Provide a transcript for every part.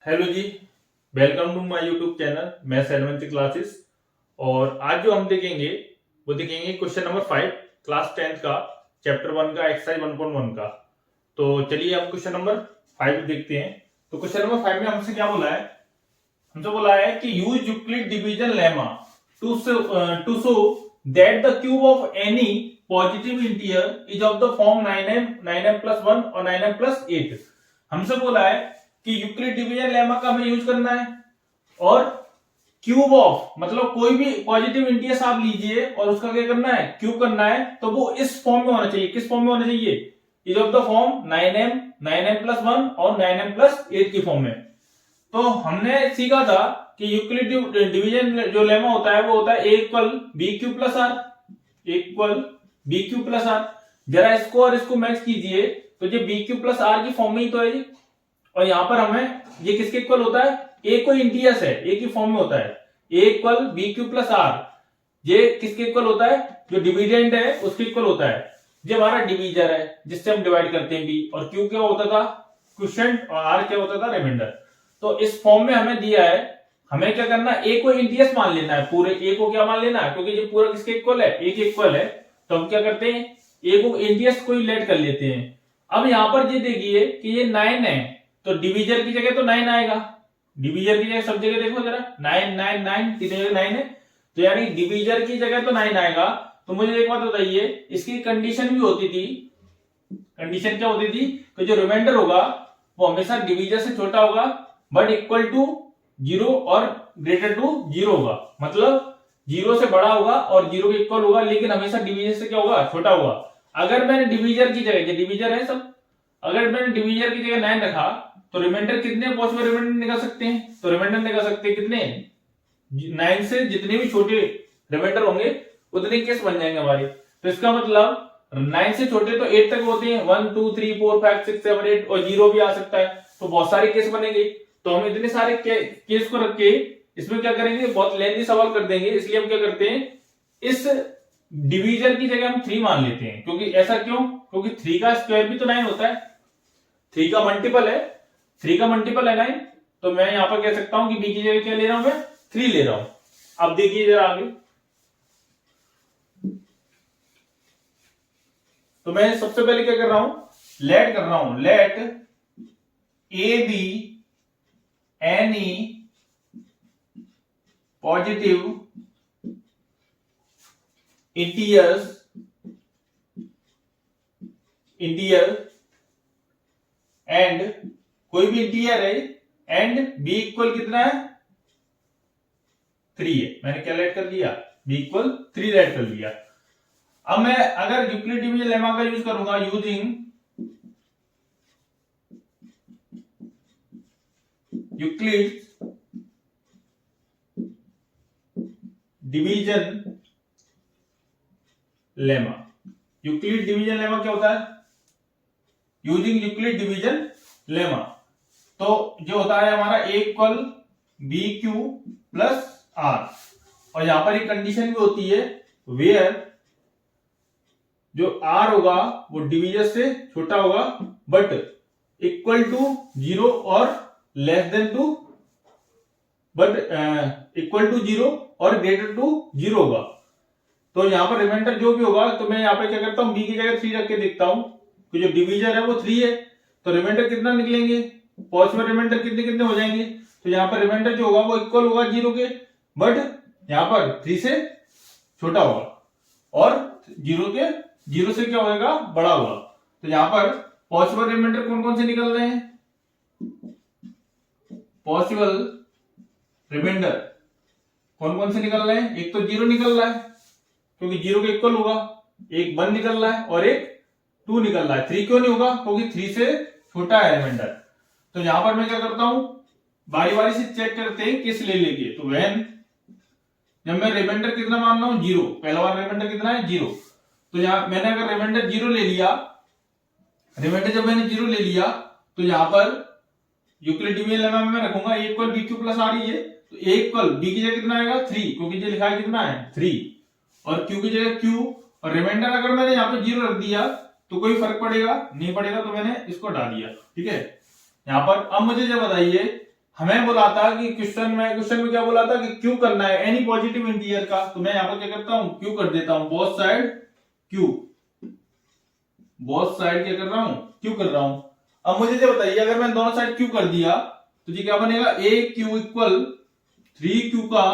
Hello जी। Welcome to my YouTube channel. मैं adventure classes. और आज जो हम देखेंगे वो देखेंगे क्वेश्चन नंबर 5 क्लास 10th का चैप्टर 1 का एक्सरसाइज 1.1 का। तो चलिए हम क्वेश्चन नंबर 5 देखते हैं। तो क्वेश्चन नंबर 5 में हमसे क्या बोला है? हमसे बोला है कि use Euclid division lemma to show that the cube of any positive integer is of the form 9m+1 और 9m+8। हमसे बोला है कि यूक्लिड डिवीजन लेमा का हमें यूज करना है और क्यूब ऑफ मतलब कोई भी पॉजिटिव इंटीजर आप लीजिए और उसका क्या करना है, क्यूब करना है। तो वो इस फॉर्म में होना चाहिए। किस फॉर्म में होना चाहिए? Is of the form 9m 9m+1 और 9m+8 की फॉर्म में। तो हमने सीखा था कि यूक्लिड डिवीजन जो लेमा होता है वो होता है a=b³ + r। जरा इसको और इसको मैच कीजिए तो ये b³ + r की फॉर्म में ही तो है। और यहां पर हमें ये किसके इक्वल होता है? ए कोई इंटीजर्स है, ए की फॉर्म में होता है। a=b³+r। ये किसके इक्वल होता है? जो डिविडेंड है उसके इक्वल होता है। ये हमारा डिवीजर है जिससे हम डिवाइड करते हैं b, और q क्या होता था? क्वोशिएंट, और r क्या होता था? रिमाइंडर। तो इस फॉर्म में हमें दिया है, हमें क्या करना है? a को इंटीजर्स मान लेना है, पूरे a को क्या मान लेना है? क्योंकि ये पूरा किसके इक्वल है? a के इक्वल है। तो हम क्या करते हैं? a को इंटीजर्स को लेट कर लेते हैं। अब यहां पर ये देखिए कि ये 9 है, तो डिवीजर की जगह तो 9 आएगा। डिवीजर की जगह सब जगह देखो जरा, 9 9 9 तीनों जगह 9 है, तो यानी डिवीजर की जगह तो 9 आएगा। तो मुझे एक बात बताइए, इसकी कंडीशन भी होती थी। कंडीशन क्या होती थी कि जो रिमाइंडर होगा वो हमेशा डिवीजर से छोटा होगा बट इक्वल टू 0 और ग्रेटर टू 0 होगा। मतलब 0 से बड़ा होगा और 0 के इक्वल होगा, लेकिन हमेशा डिवीजर से क्या होगा? छोटा होगा। अगर मैंने डिवीजर की जगह, डिवीजर है सब, अगर मैंने डिवीजर की जगह 9 रखा तो रिमाइंडर कितने पॉसिबल रिमाइंडर निकल सकते हैं? तो रिमाइंडर निकल सकते हैं कितने? 9 से जितने भी छोटे रिमाइंडर होंगे उतने केस बन जाएंगे हमारे। तो इसका मतलब 9 से छोटे तो 8 तक होते हैं, 1 2 3 4 5 6 7 8, और 0 भी आ सकता है। तो बहुत सारे केस बनेंगे। तो हम इतने सारे केस को रख के इसमें क्या करेंगे? बहुत लेंथी सवाल कर देंगे। इसलिए हम क्या करते हैं, इस डिवीजर की जगह हम 3 मान लेते हैं। क्योंकि ऐसा क्यों? क्योंकि 3 का स्क्वायर भी तो 9 होता है, 3 का मल्टीपल है, 3 का मल्टीपल है 9। तो मैं यहां पर कह सकता हूं कि बी की जगह क्या ले रहा हूं? मैं 3 ले रहा हूं। अब देखिए जरा आगे, तो मैं सबसे पहले क्या कर रहा हूं? लेट कर रहा हूं, let a b any positive integer and कोई भी इंटीजर है एंड बी इक्वल कितना है? 3 है। मैंने क्या लेट कर दिया? बी इक्वल 3 लेट कर दिया। अब मैं अगर यूक्लिड डिवीजन लेमा का यूज करूंगा, using Euclid division lemma. Euclid division lemma क्या होता है? यूजिंग यूक्लिड डिवीजन लेमा, तो जो होता है हमारा a=b³ + r। और यहां पर एक कंडीशन भी होती है, वेयर जो r होगा वो डिवीजर से छोटा होगा बट इक्वल टू 0 और less than two, but equal to 0 और ग्रेटर टू 0 होगा। तो यहां पर रिमाइंडर जो भी होगा, तो मैं यहां पर क्या करता हूं, b की जगह 3 रख के देखता हूं कि जो डिवीजर है वो 3 है। तो रिमाइंडर कितना निकलेंगे? पॉसिबल रिमाइंडर कितने कितने हो जाएंगे? तो यहां पर रिमाइंडर जो होगा वो इक्वल होगा 0 के, बट यहां पर 3 से छोटा होगा और 0 से क्या होगा? बड़ा होगा। तो यहां पर पॉसिबल रिमाइंडर कौन कौन से निकल रहे हैं? पॉसिबल रिमाइंडर कौन कौन से निकल रहे हैं? एक तो 0 निकल रहा है क्योंकि 0 के इक्वल होगा, एक 1 निकल रहा है और एक 2 निकल रहा है। 3 क्यों नहीं होगा? क्योंकि 3 से छोटा है रिमाइंडर। तो यहां पर मैं क्या करता हूं, बारी बारी से चेक करते हैं किस ले लेके। तो व्हेन, जब मैं रिमाइंडर कितना मान रहा हूं? 0। पहला बार रिमाइंडर कितना है? 0। तो यहां मैंने अगर रिमाइंडर 0 ले लिया, रिमाइंडर जब मैंने 0 ले लिया, तो यहां पर यूक्लिड डिवीजन लेमा में मैं रखूंगा a=b³+r ही है। तो a b की जगह कितना आएगा? 3, क्योंकि ये लिखा है कितना है? 3, और q की जगह q, और रिमाइंडर अगर मैंने यहाँ पे 0 रख दिया तो कोई फर्क पड़ेगा? नहीं पड़ेगा, तो मैंने इसको हटा दिया। ठीक है। यहाँ पर अब मुझे जब बताइए, हमें बोला था कि क्वेश्चन में क्या बोला था कि क्यू करना है एनी पॉजिटिव इंटीजर का, तो मैं यहाँ पर क्या करता हूँ, क्यू कर देता हूँ, both side Q, both side क्या कर रहा हूँ, क्यू कर रहा हूँ। अब मुझे ये बताइए, अगर मैं दोनों साइड क्यू कर दिया तो ये क्या बनेगा, ए क्यू इक्वल 3q का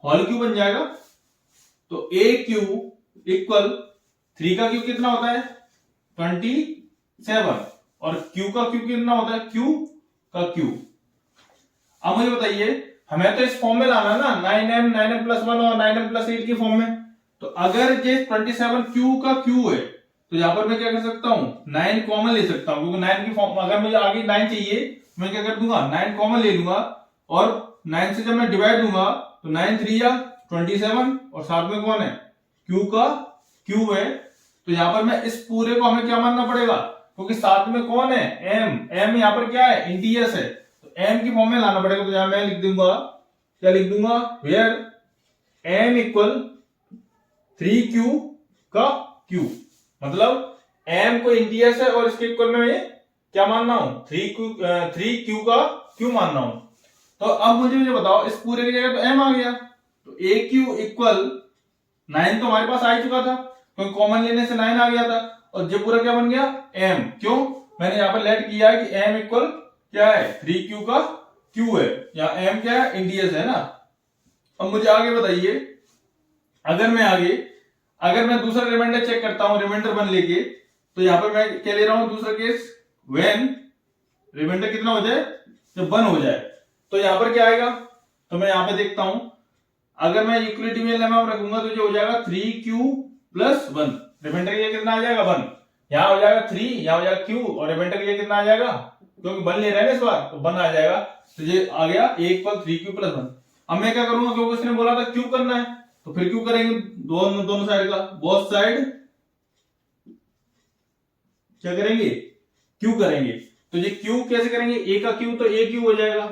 होल क्यू बन जाएगा। तो ए क्यू इक्वल 3 का क्यू कितना होता है 27, और क्यू का क्यू कितना होता है, क्यू का क्यू। अब मुझे बताइए, हमें तो इस फॉर्म में लाना है ना, 9m प्लस 1 और 9m प्लस 8 की फॉर्म में। तो अगर ये 27 क्यू का क्यू है तो यहां पर मैं क्या कर सकता हूं, 9 कॉमन ले सकता हूं, क्योंकि 9 की फॉर्म, अगर मुझे आगे 9 चाहिए मैं क्या कर दूंगा, 9 कॉमन ले लूंगा, और 9 से जब मैं डिवाइड दूंगा तो 9 3 या 27, और साथ में कौन है, क्यू का क्यू है। तो यहां पर मैं इस पूरे को हमें क्या मानना पड़ेगा, क्योंकि साथ में कौन है, एम यहां पर क्या है, इंटीजर्स है, तो एम की फॉर्म में लाना पड़ेगा। तो यहां मैं लिख दूंगा, क्या लिख दूंगा, वेयर एम इक्वल 3q का q, मतलब m को इंटीजर्स है और इसके इक्वल में मैं क्या मान रहा हूं, 3q का q मान रहा हूं। तो अब मुझे बताओ, इस पूरे की जगह तो m आ गया, तो aq इक्वल 9 तो हमारे पास आ ही चुका था, क्योंकि कॉमन लेने से 9 आ गया था, और ये पूरा क्या बन गया, m। क्यों, मैंने यहाँ पर लेट किया है कि m इक्वल क्या है, 3q का q है, यहाँ m क्या है, इंटीजर्स है ना। अब मुझे आगे बताइए, अगर मैं दूसरा रिमाइंडर चेक करता हूं, रिमाइंडर 1 लेके, तो यहां पर मैं क्या ले रहा हूं, दूसरा केस, व्हेन रिमाइंडर कितना हो जाए, जब 1 हो जाए, तो यहां पर क्या आएगा, तो मैं यहां पे देखता हूं, अगर मैं यूक्लिडियन लेमा रखूंगा तो ये हो जाएगा 3q प्लस 1, रिमाइंडर ये कितना आ जाएगा, 1, यहां हो जाएगा 3, यहां हो जाएगा q, और रिमाइंडर ये कितना आ जाएगा, क्योंकि 1 ले रहे हैं इस बार, तो 1 आ जाएगा, तो ये आ गया a इक्वल 3q प्लस 1। अब मैं क्या करूंगा, क्योंकि उसने बोला था q करना है, तो फिर क्यू करेंगे, दोनों साइड का, बोथ साइड क्या करेंगे, क्यू करेंगे। तो ये क्यू कैसे करेंगे, ए का क्यू तो ए क्यू हो जाएगा,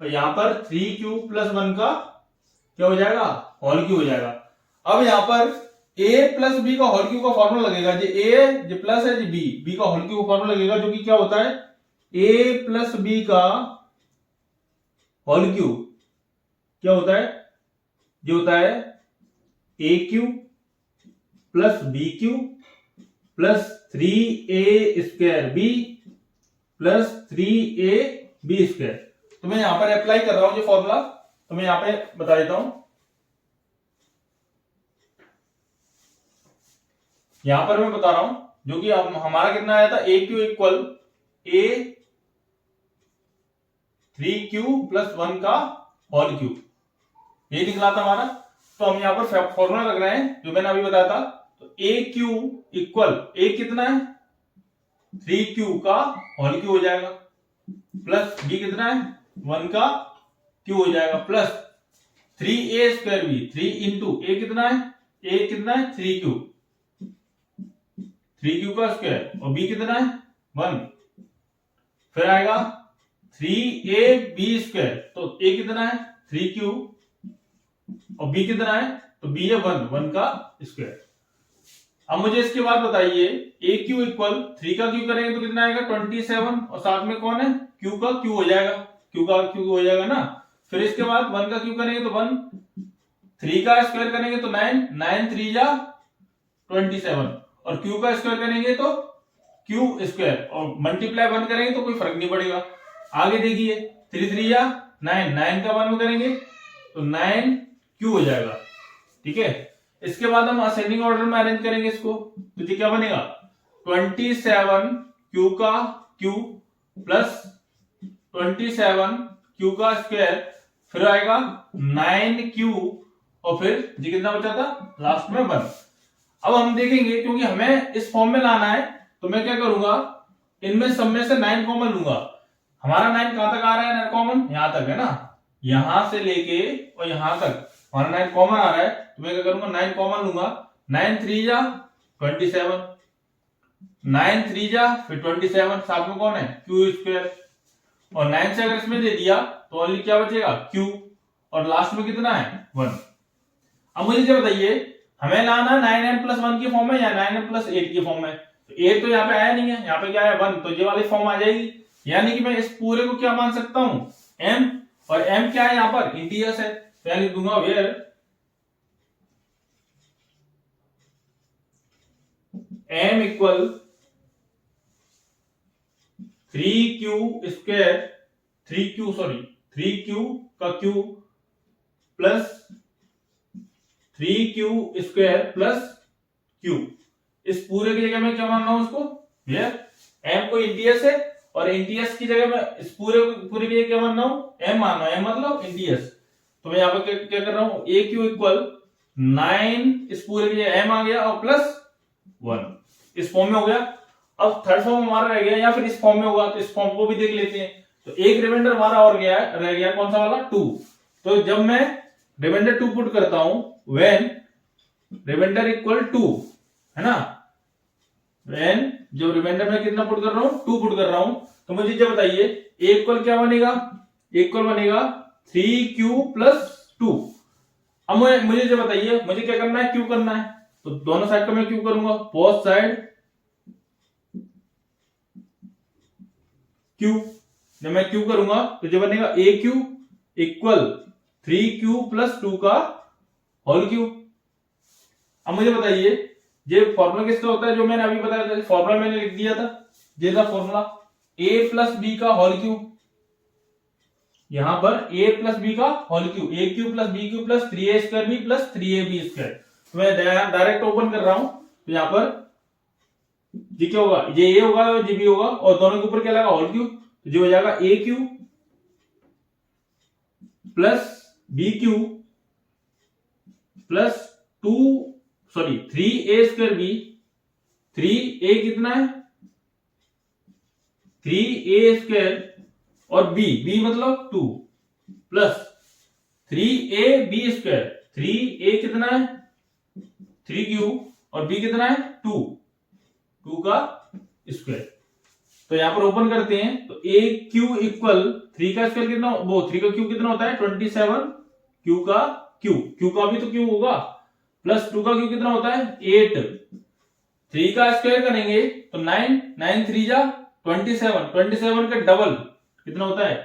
तो यहां पर 3q प्लस 1 का क्या हो जाएगा, होल क्यू हो जाएगा। अब यहां पर a प्लस बी का होल क्यू का फॉर्मूला लगेगा, जो a जो प्लस है, जो b का होल क्यू का फॉर्मूला लगेगा, जो कि क्या होता है, a प्लस बी का होल क्यू क्या होता है, जो होता है a cube plus b cube plus 3a² b plus 3ab²। तो मैं यहां पर अप्लाई कर रहा हूं जो फॉर्मूला, तो मैं यहां पे बता देता हूं, यहां पर मैं बता रहा हूं, जो कि अब हमारा कितना आया था, a cube equal a 3q plus 1 का होल क्यू, ये निकला था हमारा। तो हम यहां पर फॉर्मूला लग रहे हैं जो मैंने अभी बताया था, तो ए क्यू इक्वल, ए कितना है, 3q का होल क्यू हो जाएगा, प्लस बी कितना है, 1 का क्यू हो जाएगा, प्लस 3a² बी, 3 इंटू ए कितना है, ए कितना है 3q, 3q का स्क्वायर, और बी कितना है 1, फिर आएगा 3ab², तो a कितना है 3q, और b कितना है, तो b है 1 का स्क्वायर। अब मुझे इसके बाद बताइए, ए क्यू इक्वल 3 का क्यू करेंगे तो कितना आएगा 27, और साथ में कौन है, q का q हो जाएगा, q का q हो जाएगा ना। फिर इसके बाद 1 का q करेंगे तो 1, 3 का स्क्वायर करेंगे तो 9, 9 3 जा 27, और q का स्क्वायर करेंगे तो q स्क्वायर, और मल्टीप्लाई 1 करेंगे तो कोई फर्क नहीं पड़ेगा। आगे देखिए, 3 3 या 9, 9 का 1 में करेंगे तो 9q हो जाएगा, ठीक है। इसके बाद हम असेंडिंग ऑर्डर में अरेंज करेंगे इसको, तो ये क्या बनेगा, 27q का q प्लस 27q का स्क्वायर, फिर आएगा 9q, और फिर ये कितना बचा था लास्ट में 1। अब हम देखेंगे, क्योंकि हमें इस फॉर्म में लाना है, तो मैं क्या करूंगा, इनमें सब में से 9 कॉमन लूंगा। हमारा 9 कहां तक आ रहा है, कॉमन यहां तक है ना, यहां से लेके और यहां तक हमारा 9 कॉमन आ रहा है, तो मैं क्या करूंगा, 9 कॉमन लूंगा, 9 3 जा 27, 9 3 जा फिर 27, साथ में कौन है q², और 9 से अगर इसमें दे दिया तो ओनली क्या बचेगा q, और लास्ट में कितना है 1। अब मुझे क्या बताइए, हमें लाना 9n प्लस 1 की फॉर्म में या 9n प्लस 8 की फॉर्म में, तो 8 तो यहाँ पे आया नहीं है, यहाँ पे क्या है 1, तो ये वाली फॉर्म आ जाएगी। यानी कि मैं इस पूरे को क्या मान सकता हूं, m, और m क्या है, यहां पर इंटीजर्स है, तो यानी दूंगा where m equal 3q² 3q का q plus 3q² plus q, इस पूरे की जगह मैं क्या मान रहा हूं उसको, वेयर m को इंटीजर्स है, और इंटीजर्स की जगह मैं इस पूरे की जगह क्या मान रहा हूं, m मान रहा हूं, m मतलब इंटीजर्स। तो मैं यहाँ पर क्या कर रहा हूं, aq इक्वल 9, इस पूरे की जगह m आ गया और प्लस 1, इस फॉर्म में हो गया। अब थर्ड फॉर्म हमारा रह गया, या फिर इस फॉर्म में होगा, तो इस फॉर्म को भी देख लेते हैं। तो एक रिमाइंडर हमारा और गया रह गया, कौन सा वाला, 2। तो जब मैं रिमाइंडर 2 पुट करता हूं, व्हेन रिमाइंडर इक्वल 2, है ना, व्हेन जब रिमाइंडर में कितना पुट कर रहा हूं, 2 पुट कर रहा हूं, तो मुझे जब बताइए a इक्वल क्या बनेगा, a इक्वल बनेगा 3q प्लस 2। अब मुझे जो बताइए मुझे क्या करना है, क्यू करना है, तो दोनों साइड का मैं क्यू करूंगा, बोथ साइड क्यू। जब मैं क्यू करूंगा तो जो बनेगा ए क्यू इक्वल 3q प्लस 2 का होल क्यू। अब मुझे बताइए ये फॉर्मूला किसका होता है, जो मैंने अभी बताया था, फॉर्मूला मैंने लिख दिया था, ये था फॉर्मूला a प्लस बी का होल क्यू, यहां पर a प्लस बी का whole cube, a cube plus b cube plus 3a² b plus 3ab²। तो मैं डायरेक्ट ओपन कर रहा हूं, तो यहां पर ये क्या होगा, ये a होगा और ये b होगा, और दोनों के ऊपर क्या लगा, होल क्यू, तो जो हो जाएगा a cube plus b cube plus 3a² b, 3a कितना है, 3a² और b मतलब 2 प्लस 3ab², 3a कितना है 3q और b कितना है 2 का स्क्वायर। तो यहां पर ओपन करते हैं, तो a q इक्वल 3 का स्क्वायर कितना, वो 3 का क्यू कितना होता है 27, q का q का भी तो q होगा, प्लस 2 का q कितना होता है 8, 3 का स्क्वायर करेंगे तो 9, 9 3 जा 27, 27 का डबल कितना होता है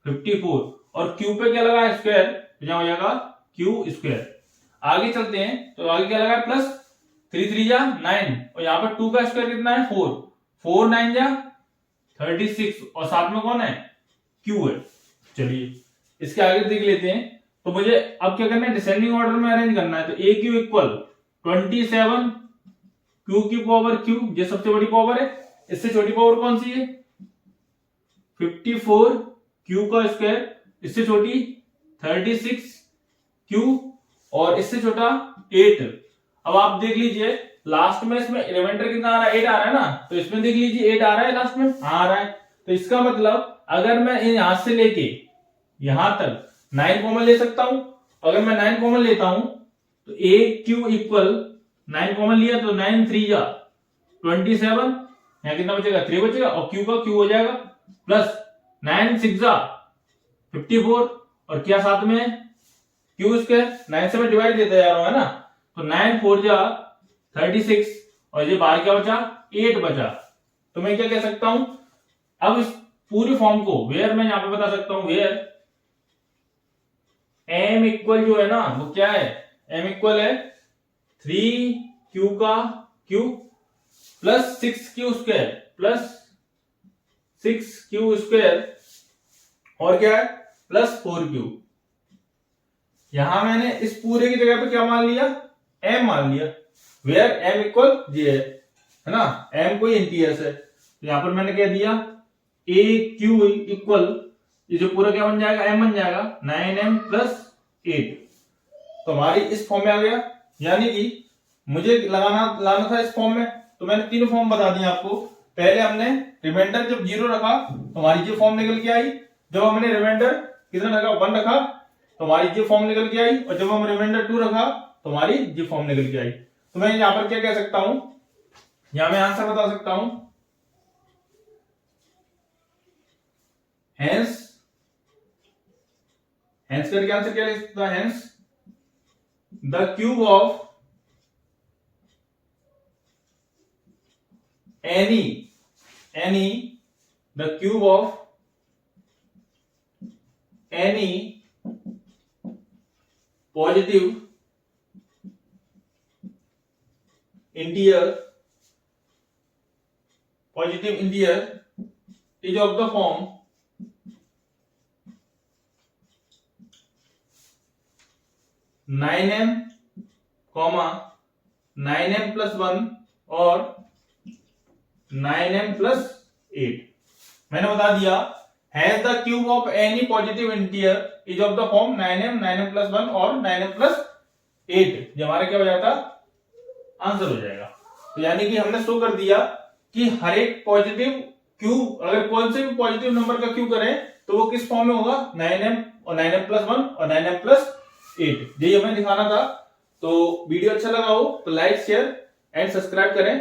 54, और q पे क्या लगा है स्क्वायर, तो यहां हो जाएगा q स्क्वायर। आगे चलते हैं, तो आगे क्या लगा है प्लस 3 3 जा 9, और यहां पर 2 का स्क्वायर कितना है 4, 4 9 जा 36, और साथ में कौन है q है। चलिए इसके आगे देख लेते हैं, तो मुझे अब क्या करना है, डिसेंडिंग ऑर्डर में अरेंज करना है। तो ए क्यू इक्वल 27 q की पावर q, ये सबसे बड़ी पावर है, इससे छोटी पावर कौन सी है 54 q का स्क्वायर, इससे छोटी 36 q, और इससे छोटा 8। अब आप देख लीजिए लास्ट में इसमें रिमाइंडर कितना आ रहा है, 8 आ रहा है ना, तो इसमें देख लीजिए 8 आ रहा है लास्ट में, हाँ आ रहा है। तो इसका मतलब अगर मैं यहां से लेके यहां तक 9 कॉमन ले सकता हूं, अगर मैं 9 कॉमन लेता हूं तो ए क्यू इक्वल 9 कॉमन लिया तो 9 3 जा 27, यहां कितना बचेगा 3 बचेगा, और क्यू का क्यू हो जाएगा, प्लस 9 6 जा 54, और क्या साथ में क्यू स्क्वायर, 9 से मैं डिवाइड देता जा रहा हूं, है ना, तो 9 4 जा 36, और ये बाहर क्या बचा 8 बचा। तो मैं क्या कह सकता हूं, अब इस पूरी फॉर्म को वेयर मैं यहां पे बता सकता हूं, वेयर m इक्वल जो है ना वो क्या है, m इक्वल है 3q का q plus 6q² plus 6q², और क्या है प्लस 4q। यहां मैंने इस पूरे की जगह पे क्या मान लिया, m मान लिया, वेयर m इक्वल ये है ना, m कोई इंटीजर्स है, तो यहां पर मैंने क्या दिया a q इक्वल, ये जो पूरा क्या बन जाएगा m बन जाएगा 9m प्लस 8। तो हमारी इस फॉर्म में आ गया, यानी कि मुझे लाना था इस फॉर्म में, तो मैंने तीनों फॉर्म बता दिए आपको। पहले हमने रिमाइंडर जब 0 रखा तो हमारी ये फॉर्म निकल के आई, जब हमने रिमाइंडर कितना रखा 1 रखा तो हमारी ये फॉर्म निकल के आई, और जब हम रिमाइंडर 2 रखा तो हमारी ये फॉर्म निकल के आई। तो मैं यहां पर क्या कह सकता हूं, यहां मैं आंसर बता सकता हूं, हेंस करके आंसर क्या लिख सकता है, hence the cube of any the cube of any positive integer is of the form 9m, 9m plus 1 और 9m plus 8। मैंने बता दिया has the cube of any positive integer is of the form 9m, 9m plus 1 और 9m plus 8। जो हमारा क्या हो जाता, आंसर हो जाएगा। तो यानी कि हमने शो कर दिया कि हर एक पॉजिटिव क्यूब, अगर कौन से भी पॉजिटिव नंबर का क्यूब करें तो वो किस फॉर्म में होगा, 9m और 9m plus 1 और 9m plus 8। यही हमें दिखाना था। तो वीडियो अच्छा लगा हो तो लाइक, शेयर एंड सब्सक्राइब करें।